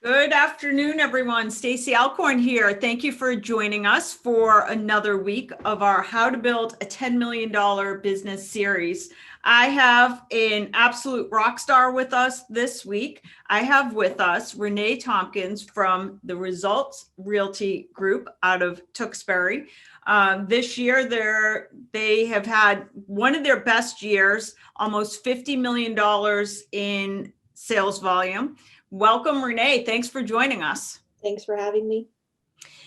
Good afternoon, everyone. Stacy Alcorn here. Thank you for joining us for another week of our How to Build a $10 Million Business series. I have an absolute rock star with us this week. I have with us Renee Tompkins from the Result Realty Group out of Tewksbury. This year, they have had one of their best years, almost $50 million in sales volume. Welcome, Renee. Thanks for joining us. Thanks for having me.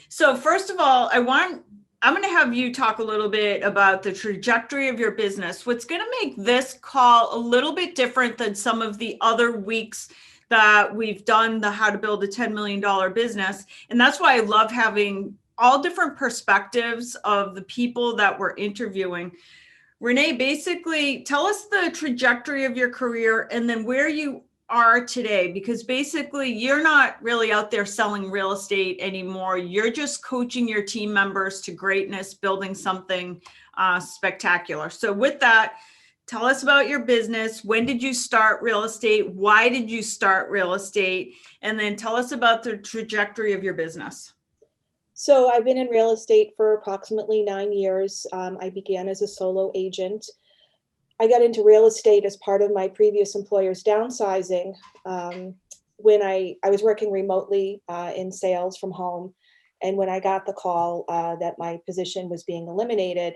So first of all, I'm going to have you talk a little bit about the trajectory of your business. What's going to make this call a little bit different than some of the other weeks that we've done the How to Build a $10 Million Business. And that's why I love having all different perspectives of the people that we're interviewing. Renee, basically tell us the trajectory of your career and then where you are today, because basically you're not really out there selling real estate anymore. You're just coaching your team members to greatness, building something spectacular. So with that, tell us about your business. When did you start real estate? Why did you start real estate? And then tell us about the trajectory of your business. So I've been in real estate for approximately 9 years. I began as a solo agent. I got into real estate as part of my previous employer's downsizing. When I was working remotely in sales from home. And when I got the call that my position was being eliminated,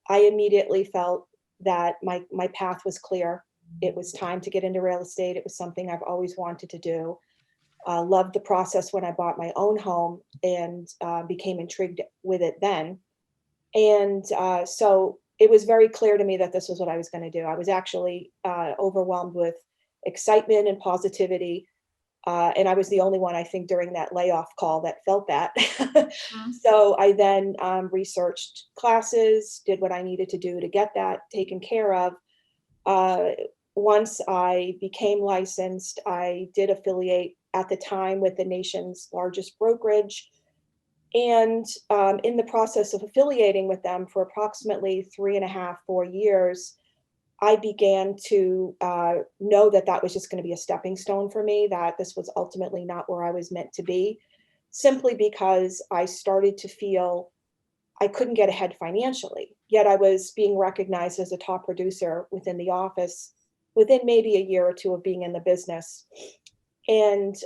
I immediately felt that my path was clear. It was time to get into real estate. It was something I've always wanted to do. Loved the process when I bought my own home and became intrigued with it then. And so it was very clear to me that this was what I was going to do. I was actually overwhelmed with excitement and positivity. And I was the only one, I think, during that layoff call that felt that. So I then researched classes, did what I needed to do to get that taken care of. Once I became licensed, I did affiliate at the time with the nation's largest brokerage. And in the process of affiliating with them for approximately 3.5, 4 years, I began to know that that was just going to be a stepping stone for me, that this was ultimately not where I was meant to be, simply because I started to feel I couldn't get ahead financially. Yet I was being recognized as a top producer within the office within maybe a year or two of being in the business. And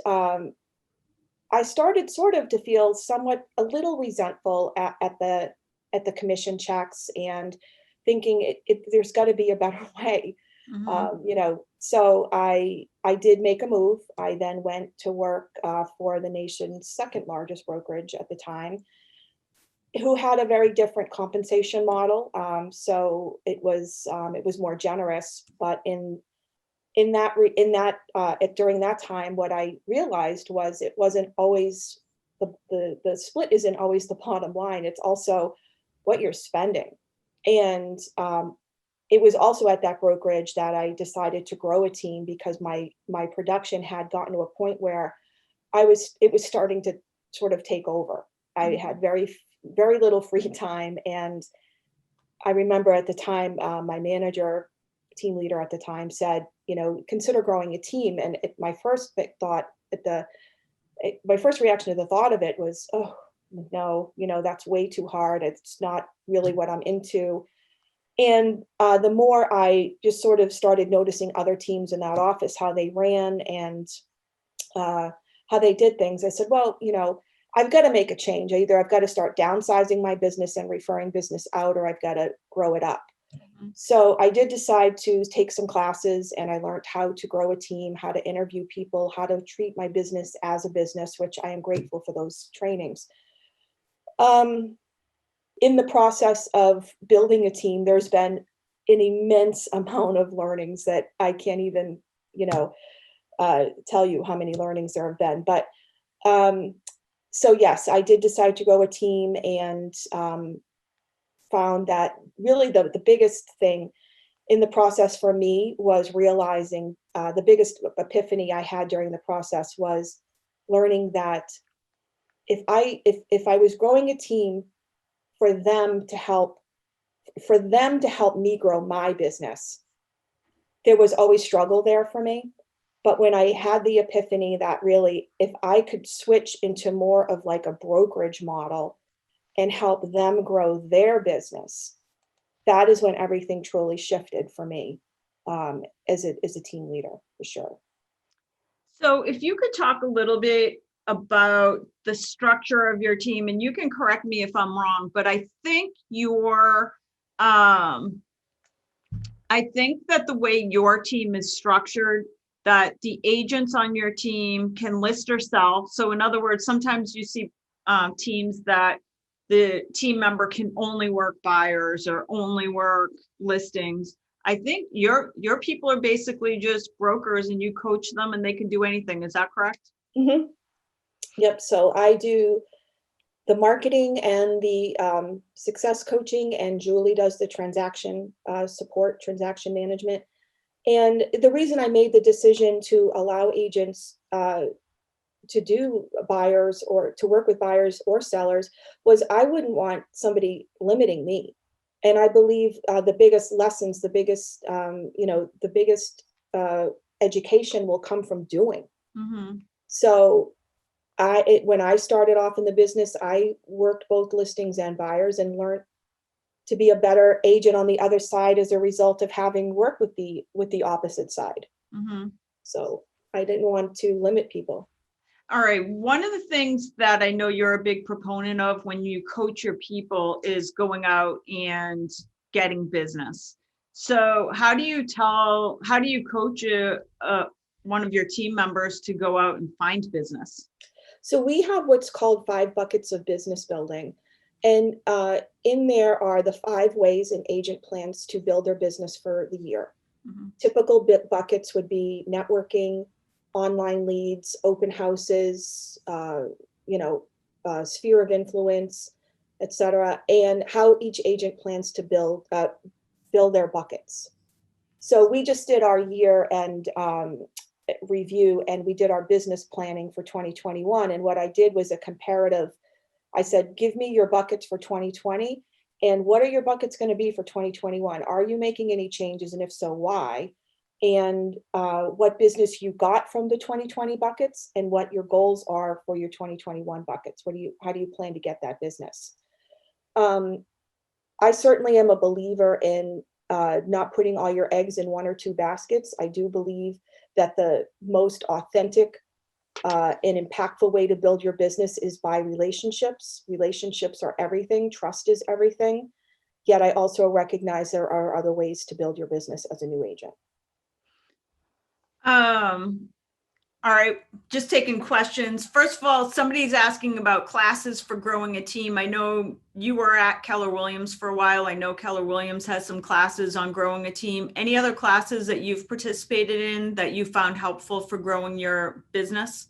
I started sort of to feel somewhat a little resentful at the commission checks and thinking there's got to be a better way. So I did make a move. I then went to work for the nation's second largest brokerage at the time, who had a very different compensation model. So it was more generous, but during that time, what I realized was it wasn't always the split isn't always the bottom line. It's also what you're spending. And it was also at that brokerage that I decided to grow a team because my production had gotten to a point where it was starting to sort of take over. I had very, very little free time. And I remember at the time, my manager, team leader at the time, said, consider growing a team. And my first reaction to the thought of it was, oh no, that's way too hard. It's not really what I'm into. And the more I just sort of started noticing other teams in that office, how they ran and how they did things, I said, well, I've got to make a change. Either I've got to start downsizing my business and referring business out, or I've got to grow it up. So I did decide to take some classes, and I learned how to grow a team, how to interview people, how to treat my business as a business, which I am grateful for those trainings. In the process of building a team, there's been an immense amount of learnings that I can't even, tell you how many learnings there have been. But so yes, I did decide to grow a team, and found that really the biggest thing in the process for me was realizing the biggest epiphany I had during the process was learning that if I was growing a team for them to help me grow my business, there was always struggle there for me. But when I had the epiphany that really, if I could switch into more of like a brokerage model and help them grow their business, that is when everything truly shifted for me, as a team leader, for sure. So if you could talk a little bit about the structure of your team, and you can correct me if I'm wrong, but I think that the way your team is structured, that the agents on your team can list or sell. So in other words, sometimes you see teams that the team member can only work buyers or only work listings. I think your people are basically just brokers and you coach them and they can do anything. Is that correct? Mm-hmm. Yep. So I do the marketing and the success coaching, and Julie does the transaction support, transaction management. And the reason I made the decision to allow agents to do buyers or to work with buyers or sellers was I wouldn't want somebody limiting me. And I believe the biggest lessons, the biggest, the biggest education will come from doing. Mm-hmm. So when I started off in the business, I worked both listings and buyers and learned to be a better agent on the other side as a result of having worked with the opposite side. Mm-hmm. So I didn't want to limit people. All right. One of the things that I know you're a big proponent of when you coach your people is going out and getting business. So how do you coach one of your team members to go out and find business? So we have what's called 5 buckets of business building. And in there are the 5 ways an agent plans to build their business for the year. Mm-hmm. Typical buckets would be networking, online leads, open houses, sphere of influence, etc., and how each agent plans to build their buckets. So we just did our year end review, and we did our business planning for 2021. And what I did was a comparative. I said, give me your buckets for 2020, and what are your buckets going to be for 2021? Are you making any changes? And if so, why? And what business you got from the 2020 buckets, and what your goals are for your 2021 buckets. How do you plan to get that business? I certainly am a believer in not putting all your eggs in 1 or 2 baskets. I do believe that the most authentic and impactful way to build your business is by relationships. Relationships are everything. Trust is everything. Yet I also recognize there are other ways to build your business as a new agent. All right, just taking questions. First of all, somebody's asking about classes for growing a team. I know you were at Keller Williams for a while. I know Keller Williams has some classes on growing a team. Any other classes that you've participated in that you found helpful for growing your business?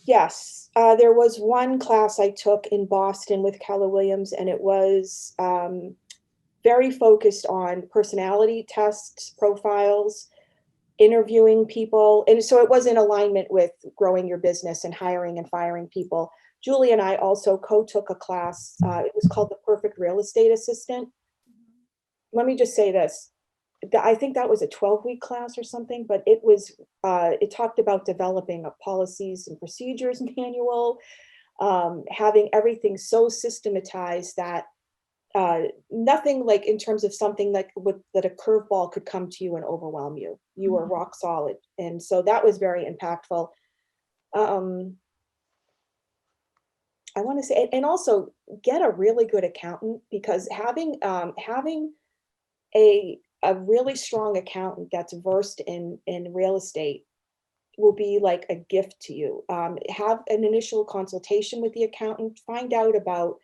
Yes, there was one class I took in Boston with Keller Williams, and it was very focused on personality tests, profiles, interviewing people. And so it was in alignment with growing your business and hiring and firing people. Julie and I also co-took a class. It was called the Perfect Real Estate Assistant. Let me just say this. I think that was a 12-week class or something, but it talked about developing a policies and procedures manual, having everything so systematized that nothing, like in terms of something that a curveball could come to you and overwhelm you. You were rock solid. And so that was very impactful. I want to say, and also get a really good accountant, because having a really strong accountant that's versed in real estate will be like a gift to you. Have an initial consultation with the accountant, find out about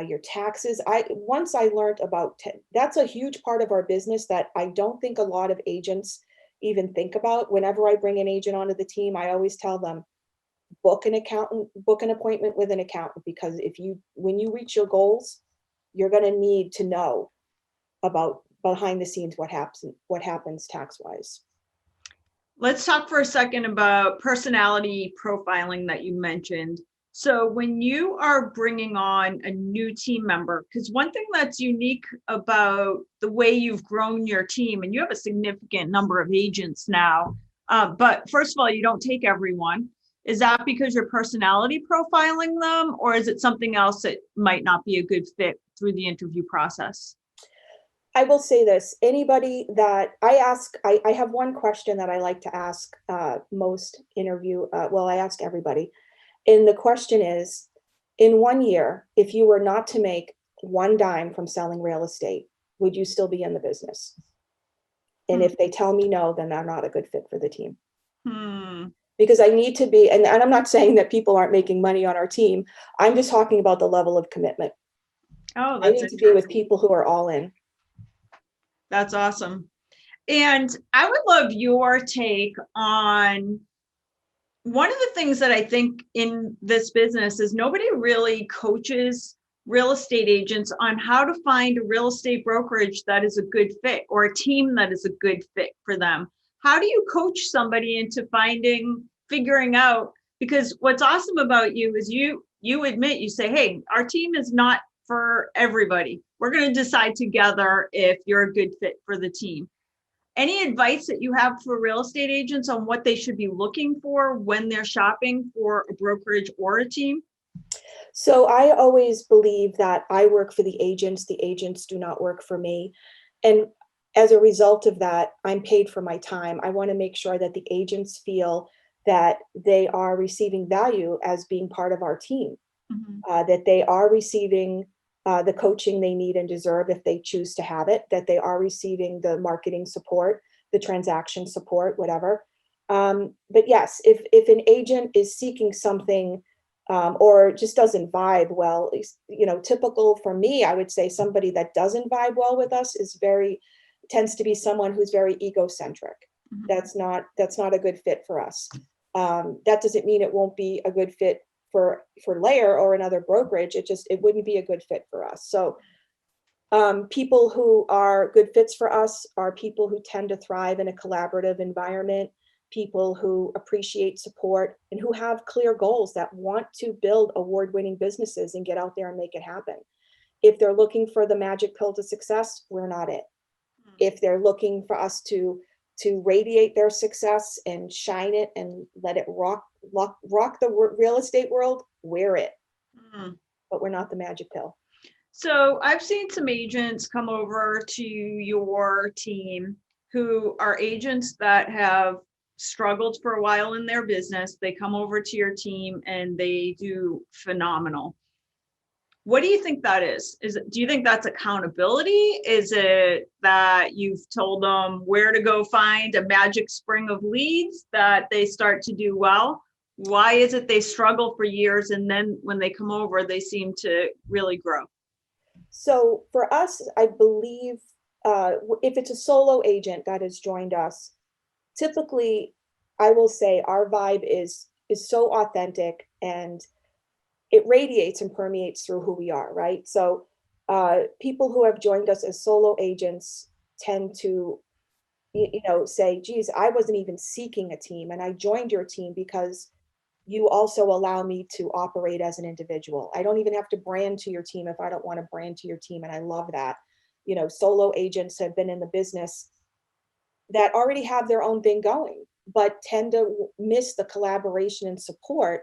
your taxes. Once I learned about that's a huge part of our business that I don't think a lot of agents even think about. Whenever I bring an agent onto the team, I always tell them, book an appointment with an accountant, because when you reach your goals, you're going to need to know about behind the scenes what happens tax wise. Let's talk for a second about personality profiling that you mentioned. So when you are bringing on a new team member, because one thing that's unique about the way you've grown your team, and you have a significant number of agents now, but first of all, you don't take everyone. Is that because you're personality profiling them, or is it something else that might not be a good fit through the interview process? I will say this, anybody that I ask, I have one question that I like to ask most interview, well, I ask everybody. And the question is, in 1 year, if you were not to make one dime from selling real estate, would you still be in the business? And Hmm. if they tell me no, then I'm not a good fit for the team. Hmm. Because I need to be, and I'm not saying that people aren't making money on our team. I'm just talking about the level of commitment. Oh, I that's need to be with interesting. people who are all in. That's awesome. And I would love your take on one of the things that I think in this business is nobody really coaches real estate agents on how to find a real estate brokerage that is a good fit or a team that is a good fit for them. How do you coach somebody into figuring out? Because what's awesome about you is you admit, you say, hey, our team is not for everybody. We're going to decide together if you're a good fit for the team. Any advice that you have for real estate agents on what they should be looking for when they're shopping for a brokerage or a team? So I always believe that I work for the agents do not work for me. And as a result of that, I'm paid for my time. I want to make sure that the agents feel that they are receiving value as being part of our team, Mhm. that they are receiving the coaching they need and deserve if they choose to have it, that they are receiving the marketing support, the transaction support, whatever. But yes, if an agent is seeking something or just doesn't vibe well, typical for me, I would say somebody that doesn't vibe well with us tends to be someone who's very egocentric. Mhm. That's not a good fit for us. That doesn't mean it won't be a good fit for Layer or another brokerage. It wouldn't be a good fit for us. So people who are good fits for us are people who tend to thrive in a collaborative environment, people who appreciate support and who have clear goals that want to build award-winning businesses and get out there and make it happen. If they're looking for the magic pill to success, we're not it. If they're looking for us to radiate their success and shine it and let it rock the real estate world, we're it. Mhm. But we're not the magic pill. So I've seen some agents come over to your team who are agents that have struggled for a while in their business. They come over to your team and they do phenomenal. What do you think that is? Do you think that's accountability? Is it that you've told them where to go find a magic spring of leads that they start to do well? Why is it they struggle for years and then when they come over, they seem to really grow? So for us, I believe if it's a solo agent that has joined us, typically I will say our vibe is so authentic and it radiates and permeates through who we are, right? So people who have joined us as solo agents tend to say, geez, I wasn't even seeking a team and I joined your team because you also allow me to operate as an individual. I don't even have to brand to your team if I don't want to brand to your team. And I love that. Solo agents have been in the business that already have their own thing going, but tend to miss the collaboration and support.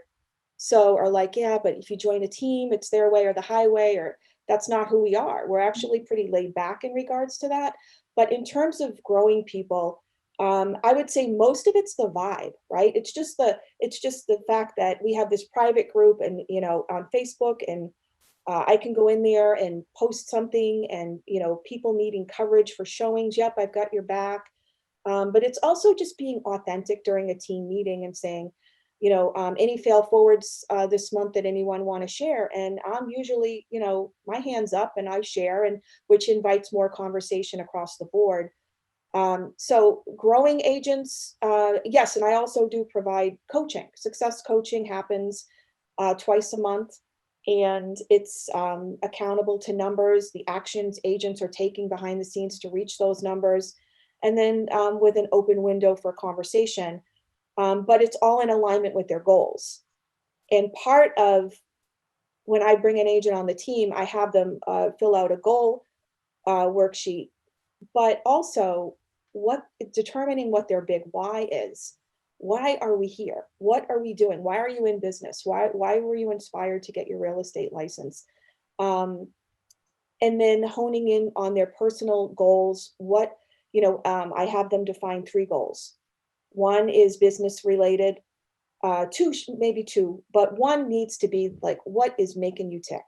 So are like, yeah, but if you join a team, it's their way or the highway, or that's not who we are. We're actually pretty laid back in regards to that. But in terms of growing people, I would say most of it's the vibe, right? It's just the fact that we have this private group and on Facebook, and I can go in there and post something, and people needing coverage for showings. Yep, I've got your back. But it's also just being authentic during a team meeting and saying, any fail forwards this month that anyone want to share. And I'm usually, my hands up and I share, and which invites more conversation across the board. So growing agents, yes, and I also do provide coaching. Success coaching happens twice a month, and it's accountable to numbers, the actions agents are taking behind the scenes to reach those numbers, and then with an open window for conversation. But it's all in alignment with their goals. And part of when I bring an agent on the team, I have them fill out a goal worksheet, but also determining what their big why is. Why are we here? What are we doing? Why are you in business? Why were you inspired to get your real estate license? And then honing in on their personal goals. I have them define 3 goals. One is business related, maybe two, but one needs to be like, what is making you tick?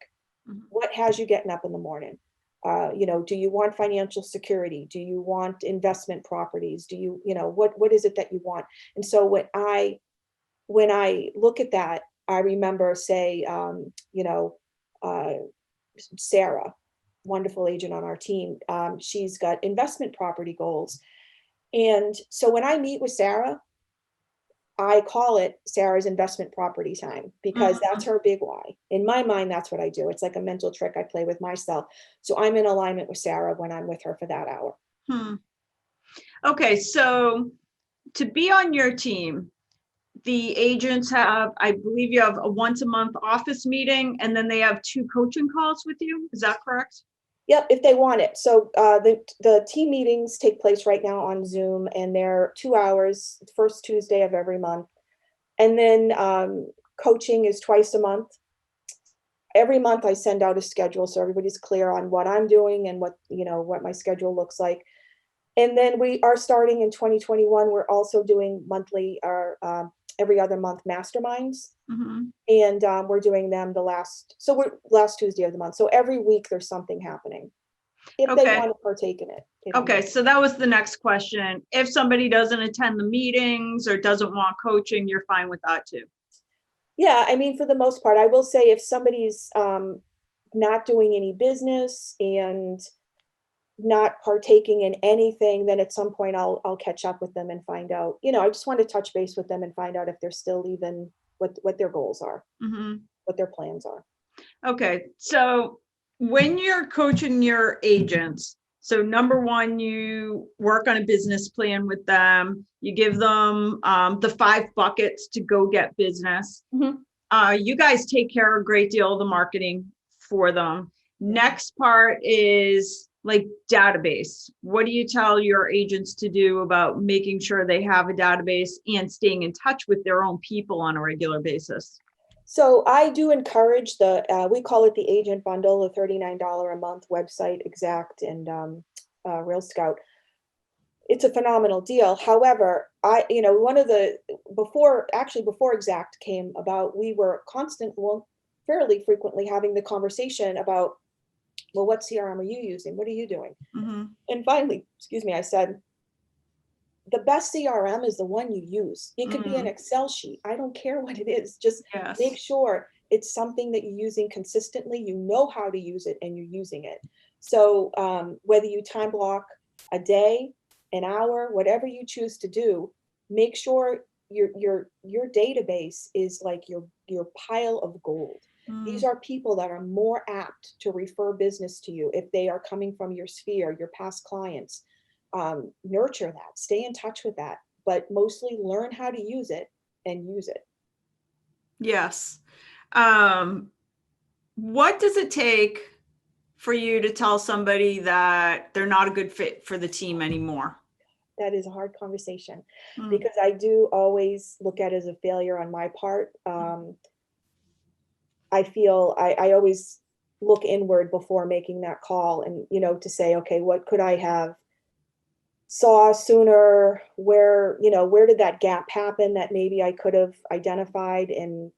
Mhm. What has you getting up in the morning? Do you want financial security? Do you want investment properties? Do what is it that you want? And so when I look at that, I remember, say, uh, Sarah, wonderful agent on our team. She's got investment property goals. And so when I meet with Sarah, I call it Sarah's investment property time because that's her big why. In my mind, that's what I do. It's like a mental trick I play with myself. So I'm in alignment with Sarah when I'm with her for that hour. Okay, so to be on your team, the agents have, I believe you have a once a month office meeting, and then they have 2 coaching calls with you. Is that correct? Yep, if they want it. So the team meetings take place right now on Zoom, and they're 2 hours, first Tuesday of every month. And then coaching is twice a month. Every month I send out a schedule so everybody's clear on what I'm doing and what my schedule looks like. And then we are starting in 2021. We're also doing monthly or every other month masterminds. Mm-hmm. And we're doing them we're last Tuesday of the month. So every week there's something happening if they want to partake in it. Okay, so that was the next question. If somebody doesn't attend the meetings or doesn't want coaching, you're fine with that too? Yeah, I mean, for the most part, I will say if somebody's not doing any business and not partaking in anything, then at some point I'll catch up with them and find out, I just want to touch base with them and find out if they're still even what their goals are, what their plans are. Okay, so when you're coaching your agents, so number one, you work on a business plan with them. You give them the 5 buckets to go get business. You guys take care of a great deal of the marketing for them. Next part is like database. What do you tell your agents to do about making sure they have a database and staying in touch with their own people on a regular basis? So I do encourage we call it the agent bundle, the $39 a month website, Exact and Real Scout. It's a phenomenal deal. However, before Exact came about, we were fairly frequently having the conversation about, well, what CRM are you using? What are you doing? And finally, I said, the best CRM is the one you use. It could be an Excel sheet. I don't care what it is. Just make sure it's something that you're using consistently. You know how to use it and you're using it. So whether you time block a day, an hour, whatever you choose to do, make sure your database is like your pile of gold. These are people that are more apt to refer business to you if they are coming from your sphere, your past clients. Nurture that, stay in touch with that, but mostly learn how to use it and use it. Yes. What does it take for you to tell somebody that they're not a good fit for the team anymore? That is a hard conversation because I do always look at it as a failure on my part. I feel I always look inward before making that call and, to say, okay, what could I have saw sooner? Where did that gap happen that maybe I could have identified? And,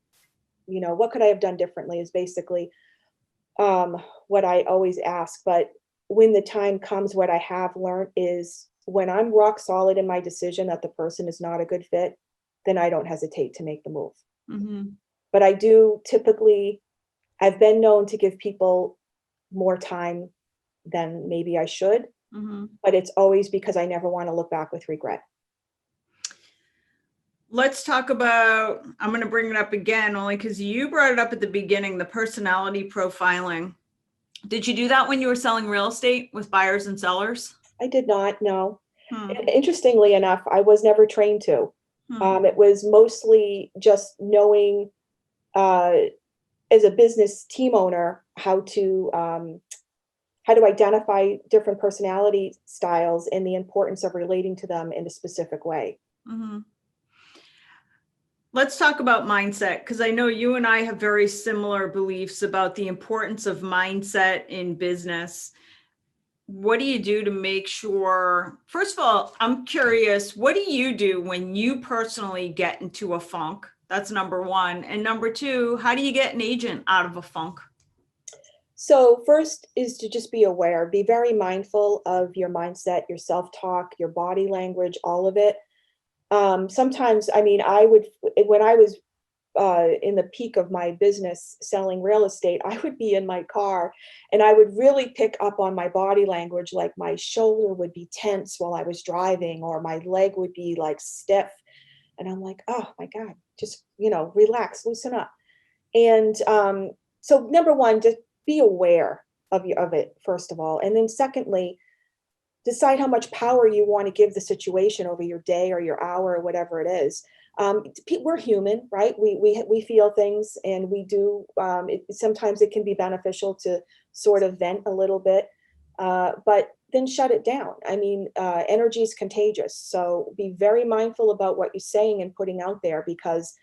what could I have done differently is basically what I always ask. But when the time comes, what I have learned is when I'm rock solid in my decision that the person is not a good fit, then I don't hesitate to make the move. But I do I've been known to give people more time than maybe I should, but it's always because I never want to look back with regret. Let's talk about, I'm going to bring it up again, only because you brought it up at the beginning, the personality profiling. Did you do that when you were selling real estate with buyers and sellers? I did not, no. And interestingly enough, I was never trained to. It was mostly just knowing as a business team owner, how to identify different personality styles and the importance of relating to them in a specific way. Mm-hmm. Let's talk about mindset, because I know you and I have very similar beliefs about the importance of mindset in business. What do you do to make sure, first of all, I'm curious, what do you do when you personally get into a funk? That's number one. And number two, how do you get an agent out of a funk? So first is to just be aware, be very mindful of your mindset, your self-talk, your body language, all of it. Sometimes, I mean, when I was in the peak of my business selling real estate, I would be in my car and I would really pick up on my body language, like my shoulder would be tense while I was driving, or my leg would be like stiff. And I'm like, oh my God, just, relax, loosen up. And so number one, just be aware of it, first of all. And then secondly, decide how much power you want to give the situation over your day or your hour or whatever it is. We're human, right? We feel things, and we do. Sometimes it can be beneficial to sort of vent a little bit, but then shut it down. I mean, energy is contagious, so be very mindful about what you're saying and putting out there, because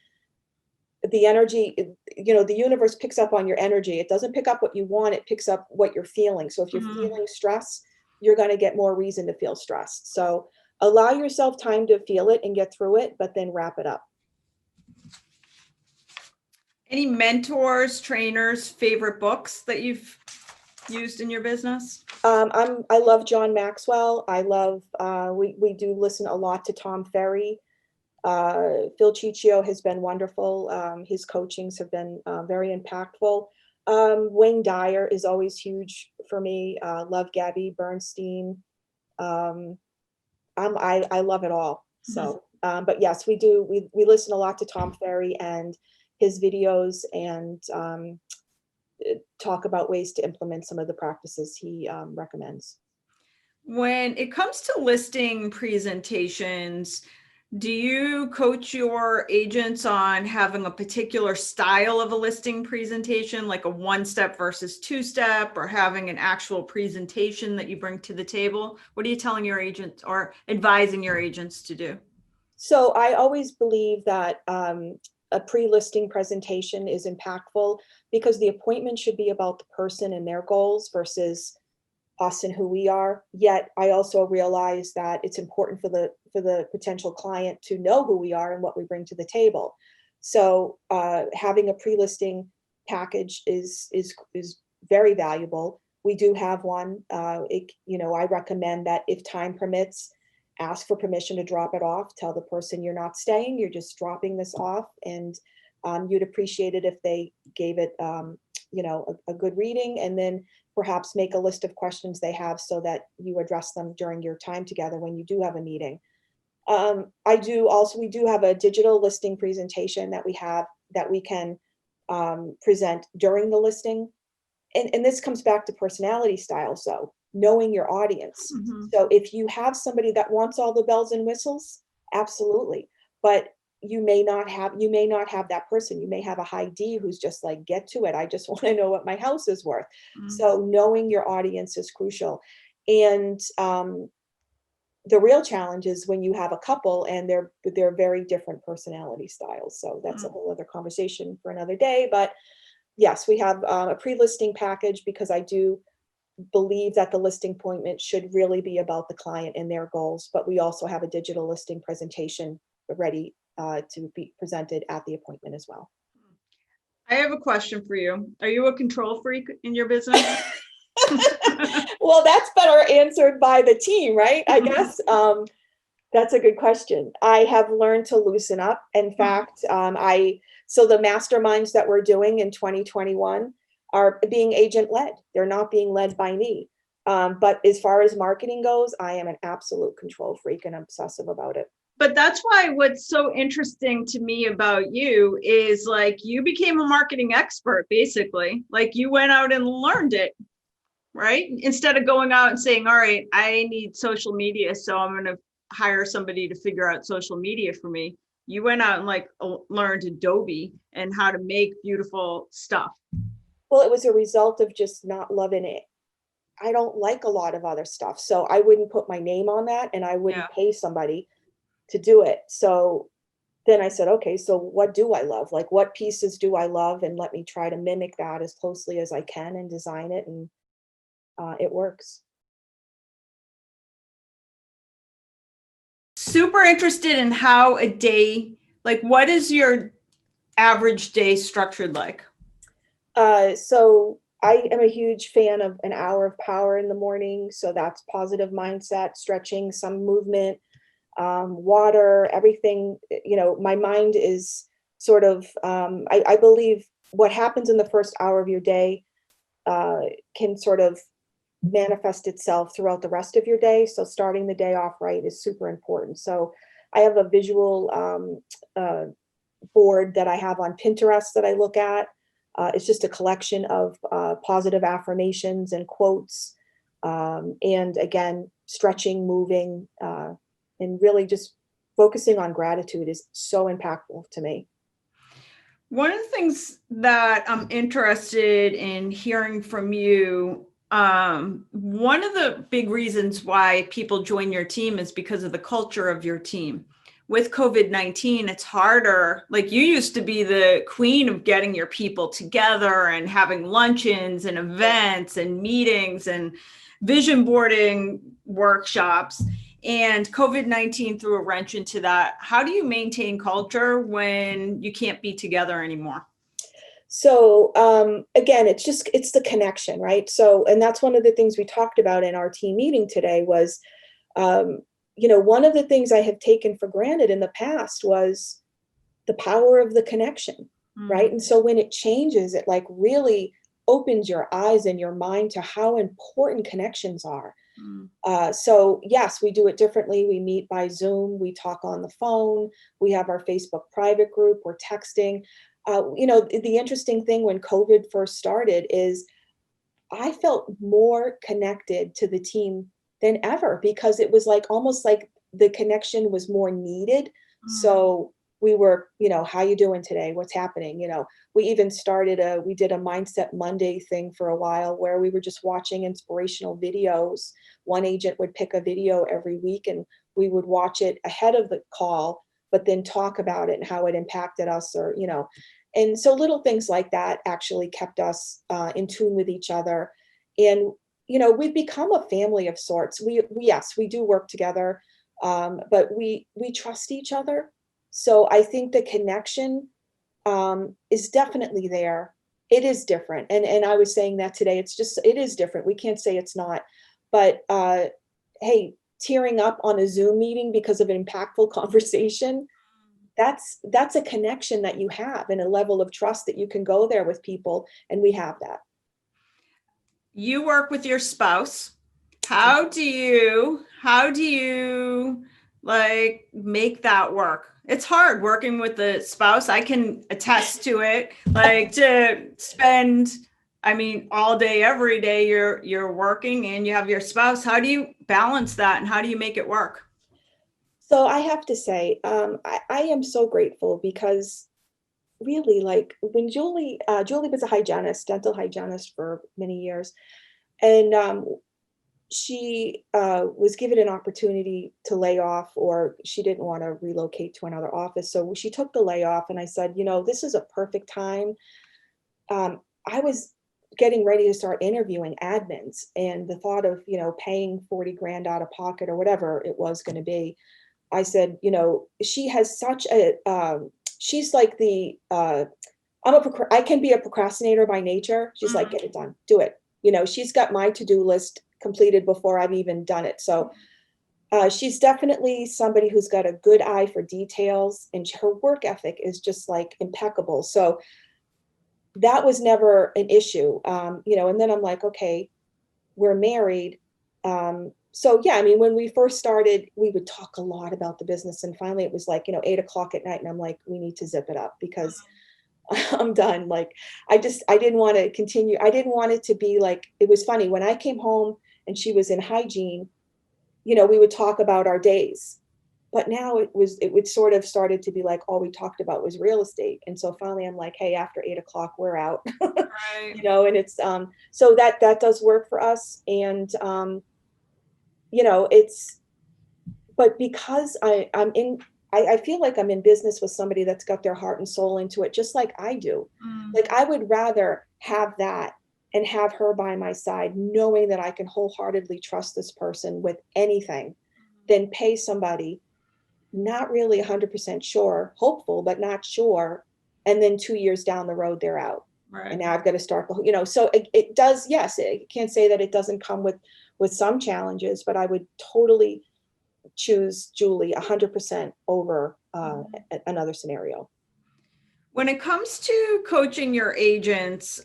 the energy, the universe picks up on your energy. It doesn't pick up what you want; it picks up what you're feeling. So if you're feeling stress, you're going to get more reason to feel stressed. So allow yourself time to feel it and get through it, but then wrap it up. Any mentors, trainers, favorite books that you've used in your business? I love John Maxwell. I love, we do listen a lot to Tom Ferry. Phil Ciccio has been wonderful. His coachings have been very impactful. Wayne Dyer is always huge for me. Love Gabby Bernstein. I love it all. So, but yes, we do. We listen a lot to Tom Ferry and his videos, and talk about ways to implement some of the practices he recommends. When it comes to listing presentations, do you coach your agents on having a particular style of a listing presentation, like a one-step versus two-step, or having an actual presentation that you bring to the table? What are you telling your agents or advising your agents to do? So I always believe that a pre-listing presentation is impactful, because the appointment should be about the person and their goals versus us and who we are. Yet I also realize that it's important for the potential client to know who we are and what we bring to the table. So having a pre-listing package is very valuable. We do have one. I recommend that if time permits, ask for permission to drop it off. Tell the person you're not staying, you're just dropping this off, and you'd appreciate it if they gave it a good reading, and then perhaps make a list of questions they have so that you address them during your time together when you do have a meeting. We do have a digital listing presentation that we can present during the listing. And this comes back to personality style. So knowing your audience. So if you have somebody that wants all the bells and whistles, absolutely. But you may not have that person. You may have a high D who's just like, get to it. I just want to know what my house is worth. So knowing your audience is crucial. And the real challenge is when you have a couple and they're very different personality styles. So that's a whole other conversation for another day. But yes, we have a pre-listing package, because I do believe that the listing appointment should really be about the client and their goals. But we also have a digital listing presentation ready to be presented at the appointment as well. I have a question for you. Are you a control freak in your business? Well, that's better answered by the team, right? I guess that's a good question. I have learned to loosen up. In fact, so the masterminds that we're doing in 2021 are being agent-led. They're not being led by me. But as far as marketing goes, I am an absolute control freak and obsessive about it. But that's why what's so interesting to me about you is, like, you became a marketing expert, basically. Like, you went out and learned it, right? Instead of going out and saying, all right, I need social media, so I'm going to hire somebody to figure out social media for me. You went out and like learned Adobe and how to make beautiful stuff. Well, it was a result of just not loving it. I don't like a lot of other stuff, so I wouldn't put my name on that, and I Yeah. wouldn't pay somebody to do it. So then I said, okay, so what do I love? Like, what pieces do I love? And let me try to mimic that as closely as I can and design it. And it works. Super interested in how a day, like what is your average day structured like? So I am a huge fan of an hour of power in the morning. So that's positive mindset, stretching, some movement, water, everything. My mind is sort of, I believe what happens in the first hour of your day can sort of manifest itself throughout the rest of your day. So starting the day off right is super important. So I have a visual board that I have on Pinterest that I look at. It's just a collection of positive affirmations and quotes. And again, stretching, moving, and really just focusing on gratitude is so impactful to me. One of the things that I'm interested in hearing from you, one of the big reasons why people join your team is because of the culture of your team. With COVID-19, it's harder. Like you used to be the queen of getting your people together and having luncheons and events and meetings and vision boarding workshops. And COVID-19 threw a wrench into that. How do you maintain culture when you can't be together anymore? So again, it's the connection, right? So, and that's one of the things we talked about in our team meeting today was, one of the things I have taken for granted in the past was the power of the connection, right? And so when it changes, it like really opens your eyes and your mind to how important connections are. So yes, we do it differently. We meet by Zoom, we talk on the phone, we have our Facebook private group, we're texting. The interesting thing when COVID first started is I felt more connected to the team than ever because it was like almost like the connection was more needed. So we were, how you doing today? What's happening? We even we did a Mindset Monday thing for a while where we were just watching inspirational videos. One agent would pick a video every week and we would watch it ahead of the call, but then talk about it and how it impacted us and so little things like that actually kept us in tune with each other. And, we've become a family of sorts. Yes, we do work together, but we trust each other. So I think the connection is definitely there. It is different. And I was saying that today, it is different. We can't say it's not. But hey, tearing up on a Zoom meeting because of an impactful conversation, that's a connection that you have and a level of trust that you can go there with people, and we have that. You work with your spouse. How do you like make that work? It's hard working with the spouse. I can attest to it. Like to spend, all day, every day you're working and you have your spouse. How do you balance that and how do you make it work? So I have to say, I am so grateful because really, like when Julie was a hygienist, dental hygienist for many years, and she was given an opportunity to lay off, or she didn't want to relocate to another office. So she took the layoff, and I said, this is a perfect time. I was getting ready to start interviewing admins, and the thought of, paying 40 grand out of pocket or whatever it was going to be, I said, she has such she's like I can be a procrastinator by nature. She's like, get it done, do it. She's got my to-do list completed before I've even done it. So she's definitely somebody who's got a good eye for details, and her work ethic is just like impeccable. So that was never an issue. And then I'm like, okay, we're married. So yeah, when we first started, we would talk a lot about the business, and finally it was like, 8 o'clock at night, and I'm like, we need to zip it up because I'm done. Like, I didn't want to continue. I didn't want it to be like, it was funny when I came home and she was in hygiene, we would talk about our days. But now it would sort of started to be like, all we talked about was real estate. And so finally I'm like, hey, after 8 o'clock, we're out, Right. and it's, so that does work for us. And, it's, but because I feel like I'm in business with somebody that's got their heart and soul into it, just like I do. Mm. Like I would rather have that and have her by my side, knowing that I can wholeheartedly trust this person with anything, than pay somebody not really 100% sure, hopeful, but not sure. And then 2 years down the road, they're out. And Right. now I've got to start, so it does, yes, I can't say that it doesn't come with some challenges, but I would totally choose Julie 100% over Mhm. another scenario. When it comes to coaching your agents,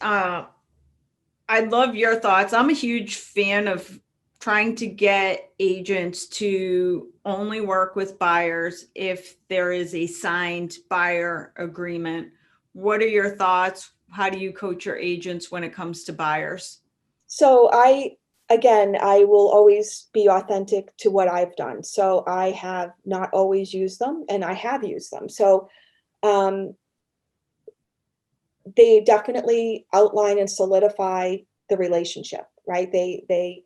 I love your thoughts. I'm a huge fan of trying to get agents to only work with buyers if there is a signed buyer agreement. What are your thoughts? How do you coach your agents when it comes to buyers? So again, I will always be authentic to what I've done. So I have not always used them, and I have used them. So um, they definitely outline and solidify the relationship, right? They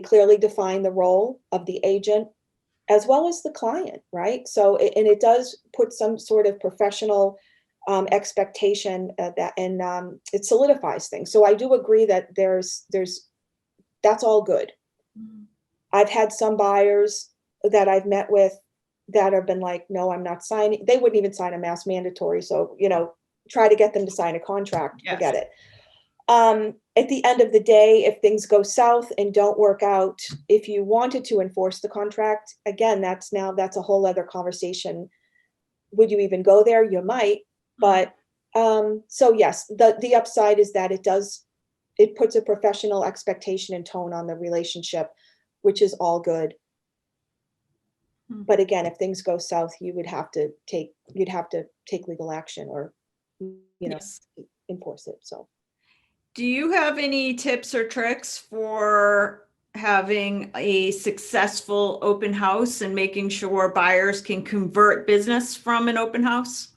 clearly define the role of the agent as well as the client, right? So, and it does put some sort of professional expectation that, and it solidifies things. So I do agree that there's that's all good. Mhm. I've had some buyers that I've met with that have been like, no, I'm not signing. They wouldn't even sign a mass mandatory. So, try to get them to sign a contract, Yes. forget it. At the end of the day, if things go south and don't work out, if you wanted to enforce the contract, again, that's a whole other conversation. Would you even go there? You might, Mhm. but so yes, the upside is that it puts a professional expectation and tone on the relationship, which is all good. Mhm. But again, if things go south, you'd have to take legal action or, Yes. enforce it. So. Do you have any tips or tricks for having a successful open house and making sure buyers can convert business from an open house?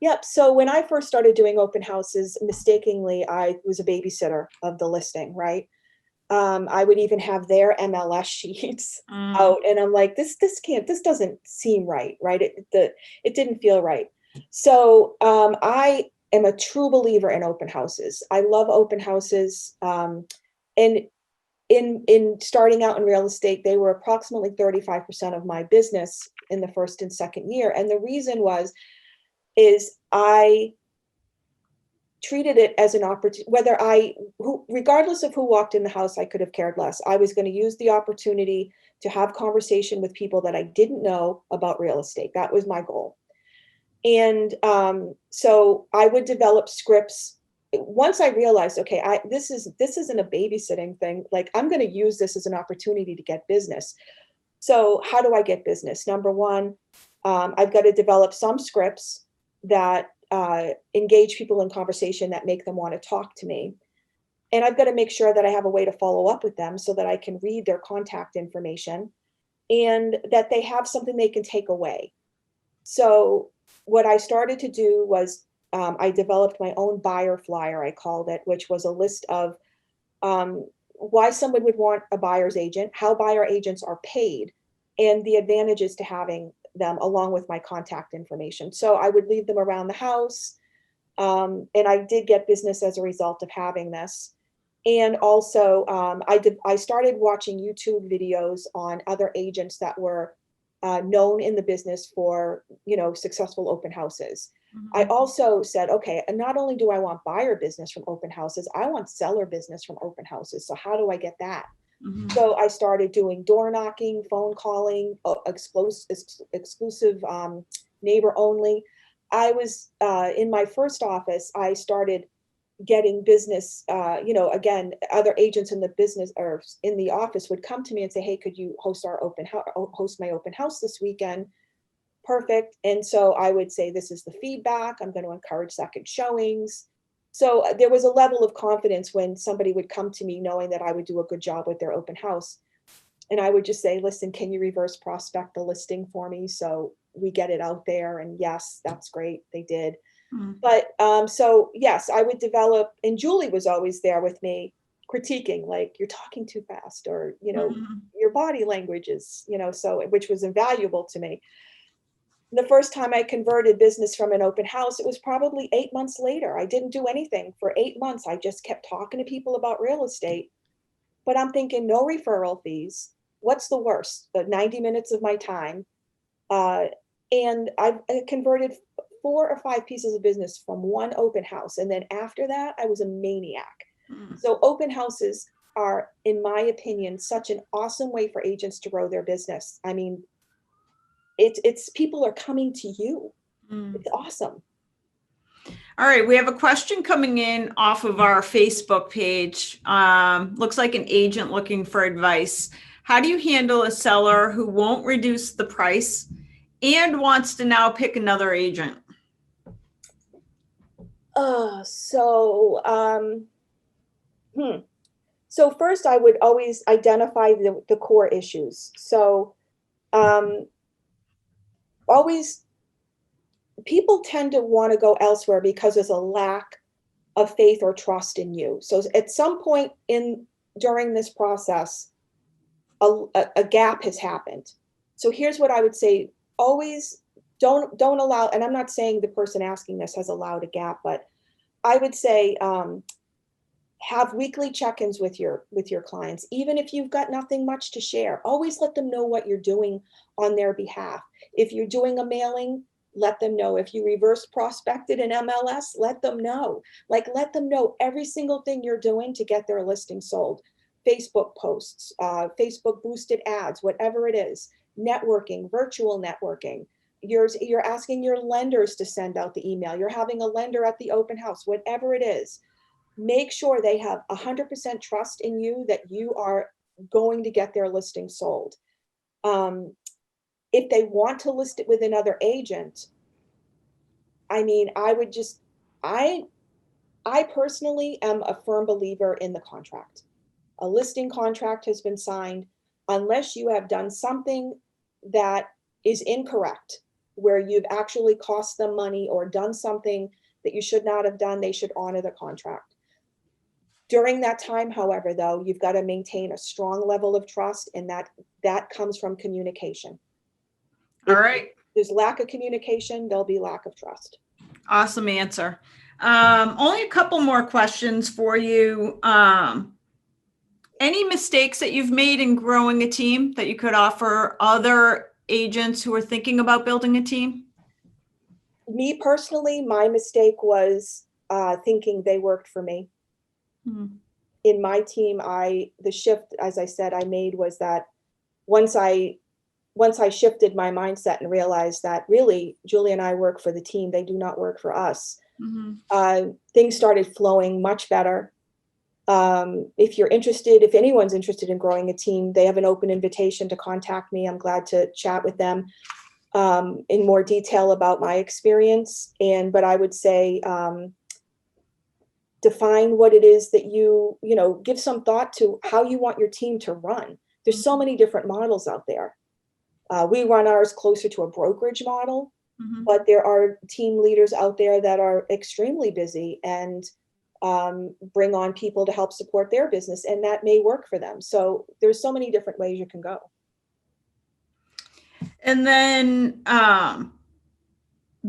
Yep. So when I first started doing open houses, mistakenly, I was a babysitter of the listing, right? I would even have their MLS sheets Mm. out, and I'm like, this doesn't seem right, right? It didn't feel right. So I am a true believer in open houses. I love open houses, and in starting out in real estate, they were approximately 35% of my business in the first and second year, and the reason is I treated it as an opportunity, regardless of who walked in the house, I could have cared less. I was going to use the opportunity to have conversation with people that I didn't know about real estate. That was my goal. And so I would develop scripts. Once I realized, okay, this isn't a babysitting thing. Like, I'm going to use this as an opportunity to get business. So how do I get business? Number one, I've got to develop some scripts that engage people in conversation, that make them want to talk to me. And I've got to make sure that I have a way to follow up with them so that I can read their contact information and that they have something they can take away. So what I started to do was I developed my own buyer flyer, I called it, which was a list of why someone would want a buyer's agent, how buyer agents are paid, and the advantages to having them, along with my contact information. So I would leave them around the house. And I did get business as a result of having this. And also, I started watching YouTube videos on other agents that were known in the business for, successful open houses. I Mhm. also said, okay, and not only do I want buyer business from open houses, I want seller business from open houses. So how do I get that? Mhm. So I started doing door knocking, phone calling, exclusive, neighbor only. I was in my first office. I started getting business. Again, other agents in the business or in the office would come to me and say, "Hey, could you host my open house this weekend?" Perfect. And so I would say, this is the feedback. I'm going to encourage second showings. So there was a level of confidence when somebody would come to me knowing that I would do a good job with their open house. And I would just say, listen, can you reverse prospect the listing for me so we get it out there? And yes, that's great. They did. Mm, But so yes, I would develop, and Julie was always there with me critiquing, like, you're talking too fast, or, mhm, your body language is, so, which was invaluable to me. The first time I converted business from an open house, it was probably 8 months later. I didn't do anything for 8 months. I just kept talking to people about real estate. But I'm thinking, no referral fees. What's the worst? The 90 minutes of my time. Uh, and I converted 4 or 5 pieces of business from one open house. And then after that, I was a maniac. mm. So open houses are, in my opinion, such an awesome way for agents to grow their business. I mean, it's people are coming to you. Mm. It's awesome. All right, we have a question coming in off of our Facebook page. Looks like an agent looking for advice. How do you handle a seller who won't reduce the price and wants to now pick another agent? So hmm. So first, I would always identify the core issues. So um, always, people tend to want to go elsewhere because there's a lack of faith or trust in you. So at some point during this process, a gap has happened. So here's what I would say: always don't allow. And I'm not saying the person asking this has allowed a gap, but I would say have weekly check-ins with your clients. Even if you've got nothing much to share, always let them know what you're doing on their behalf. If you're doing a mailing, let them know. If you reverse prospected in MLS, let them know. Like, let them know every single thing you're doing to get their listing sold. Facebook posts, Facebook boosted ads, whatever it is, networking, virtual networking. You're asking your lenders to send out the email. You're having a lender at the open house, whatever it is. Make sure they have 100% trust in you that you are going to get their listing sold. Um, if they want to list it with another agent, I mean, I I personally am a firm believer in the contract. A listing contract has been signed unless you have done something that is incorrect, where you've actually cost them money or done something that you should not have done. They should honor the contract. During that time, however, though, you've got to maintain a strong level of trust, and that comes from communication. All If right, there's lack of communication, there'll be lack of trust. awesome answer. Only a couple more questions for you. Any mistakes that you've made in growing a team that you could offer other agents who are thinking about building a team? Me personally, my mistake was thinking they worked for me. Hmm. In my team, the shift, as I said, I made was that once I shifted my mindset and realized that really Julie and I work for the team, they do not work for us. Mhm. Things started flowing much better. If anyone's interested in growing a team, they have an open invitation to contact me. I'm glad to chat with them in more detail about my experience. But I would say, define what it is that give some thought to how you want your team to run. There's so many different models out there. We run ours closer to a brokerage model, Mhm. but there are team leaders out there that are extremely busy and bring on people to help support their business, and that may work for them. So there's so many different ways you can go. And then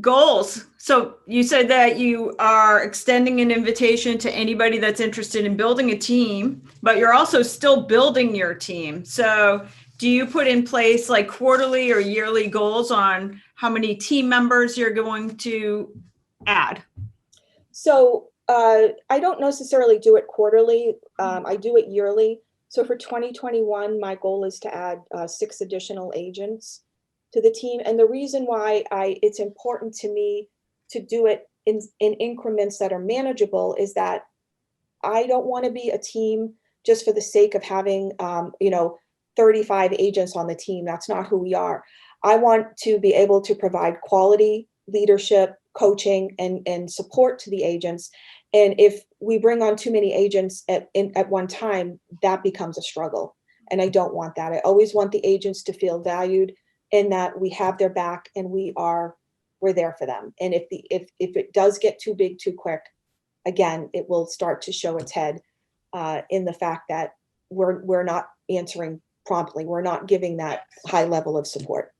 goals. So you said that you are extending an invitation to anybody that's interested in building a team, but you're also still building your team. So do you put in place like quarterly or yearly goals on how many team members you're going to add? So I don't necessarily do it quarterly. I do it yearly. So for 2021, my goal is to add 6 additional agents to the team. And the reason why it's important to me to do it in increments that are manageable is that I don't want to be a team just for the sake of having 35 agents on the team. That's not who we are. I want to be able to provide quality leadership, coaching, and support to the agents. And if we bring on too many agents at one time, that becomes a struggle. And I don't want that. I always want the agents to feel valued and that we have their back and we're there for them. And if it does get too big too quick, again, it will start to show its head in the fact that we're not answering promptly. We're not giving that high level of support.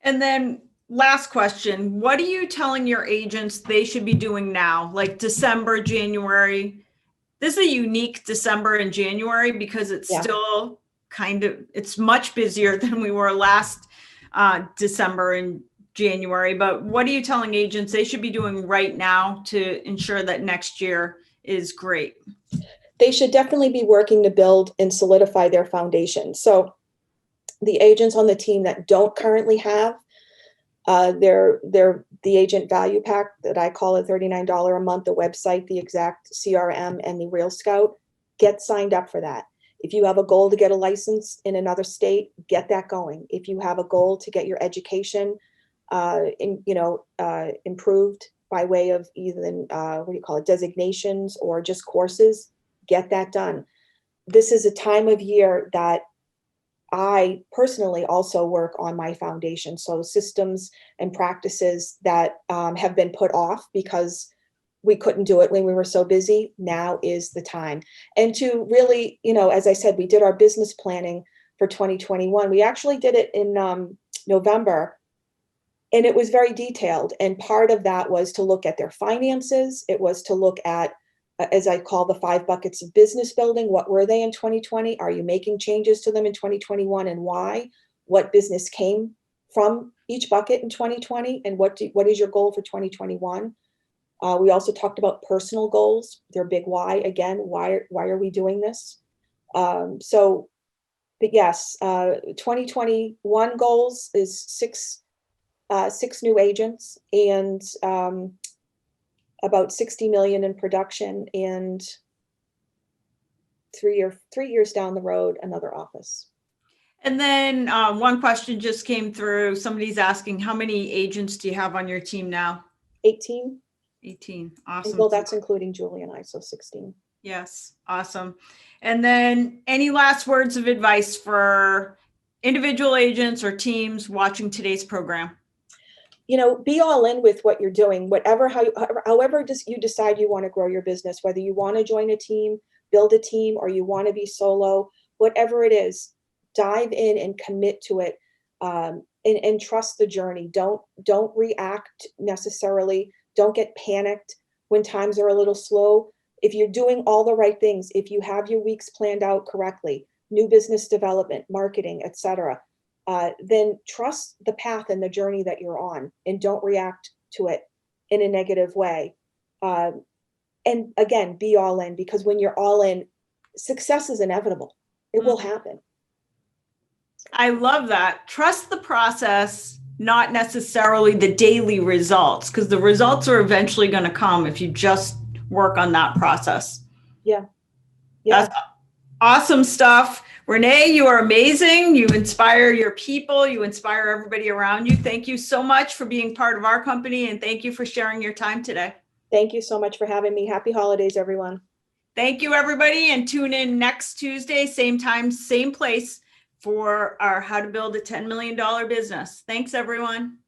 And then last question, what are you telling your agents they should be doing now? Like December, January? This is a unique December and January because it's still it's much busier than we were last December and January. But what are you telling agents they should be doing right now to ensure that next year is great? They should definitely be working to build and solidify their foundation. So the agents on the team that don't currently have the agent value pack that I call it $39 a month, the website, the exact CRM, and the Real Scout, get signed up for that. If you have a goal to get a license in another state, get that going. If you have a goal to get your education improved by way of either designations or just courses, get that done. This is a time of year that I personally also work on my foundation. So systems and practices that have been put off because we couldn't do it when we were so busy. Now is the time. And to really, as I said, we did our business planning for 2021. We actually did it in November, and it was very detailed. And part of that was to look at their finances. It was to look at, as I call the 5 buckets of business building. What were they in 2020? Are you making changes to them in 2021, and why? What business came from each bucket in 2020, and what is your goal for 2021? We also talked about personal goals, their big why. Again, why are we doing this? But yes, 2021 goals is six new agents and about 60 million in production, and 3 years down the road, another office. And then one question just came through. Somebody's asking, how many agents do you have on your team now? 18. 18. Awesome. Well, that's including Julie and I, so 16. Yes. Awesome. And then any last words of advice for individual agents or teams watching today's program? Be all in with what you're doing, however you decide you want to grow your business, whether you want to join a team, build a team, or you want to be solo, whatever it is, dive in and commit to it, and trust the journey. Don't react necessarily. Don't get panicked when times are a little slow. If you're doing all the right things, if you have your weeks planned out correctly, new business development, marketing, etc., then trust the path and the journey that you're on, and don't react to it in a negative way. And again, be all in, because when you're all in, success is inevitable. It will happen. I love that. Trust the process, not necessarily the daily results, because the results are eventually going to come if you just work on that process. Yeah. That's awesome stuff. Renee, you are amazing. You inspire your people. You inspire everybody around you. Thank you so much for being part of our company, and thank you for sharing your time today. Thank you so much for having me. Happy holidays, everyone. Thank you, everybody, and tune in next Tuesday, same time, same place, for our How to Build a $10 Million Business. Thanks, everyone.